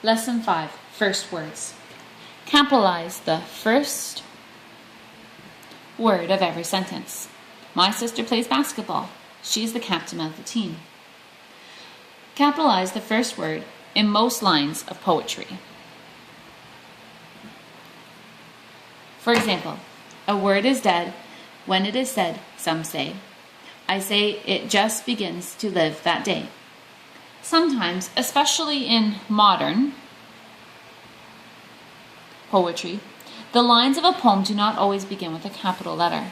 Lesson 5, First Words. Capitalize the first word of every sentence. My sister plays basketball. She's the captain of the team. Capitalize the first word in most lines of poetry. For example, a word is dead when it is said, some say. I say it just begins to live that day. Sometimes, especially in modern poetry, the lines of a poem do not always begin with a capital letter.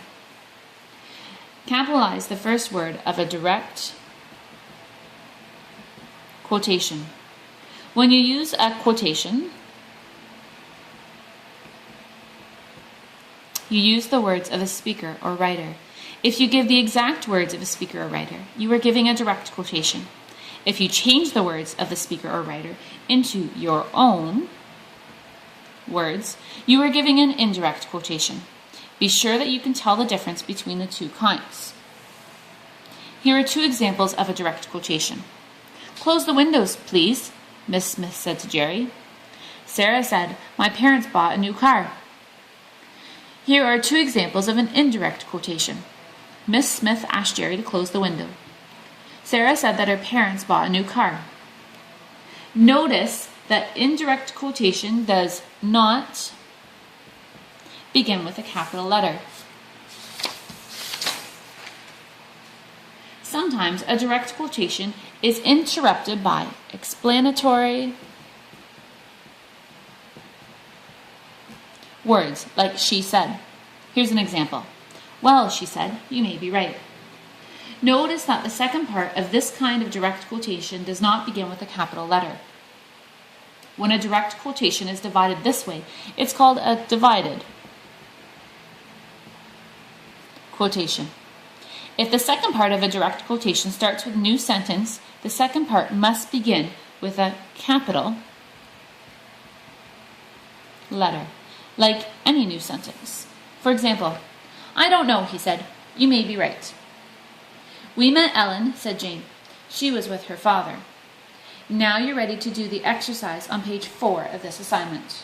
Capitalize the first word of a direct quotation. When you use a quotation, you use the words of a speaker or writer. If you give the exact words of a speaker or writer, you are giving a direct quotation. If you change the words of the speaker or writer into your own words, you are giving an indirect quotation. Be sure that you can tell the difference between the two kinds. Here are two examples of a direct quotation. Close the windows, please, Miss Smith said to Jerry. Sarah said, my parents bought a new car. Here are two examples of an indirect quotation. Miss Smith asked Jerry to close the window. Sarah said that her parents bought a new car. Notice that indirect quotation does not begin with a capital letter. Sometimes a direct quotation is interrupted by explanatory words like she said. Here's an example. Well, she said, you may be right. Notice that the second part of this kind of direct quotation does not begin with a capital letter. When a direct quotation is divided this way, it's called a divided quotation. If the second part of a direct quotation starts with a new sentence, the second part must begin with a capital letter, like any new sentence. For example, I don't know, he said. You may be right. We met Ellen, said Jane. She was with her father. Now you're ready to do the exercise on page 4 of this assignment.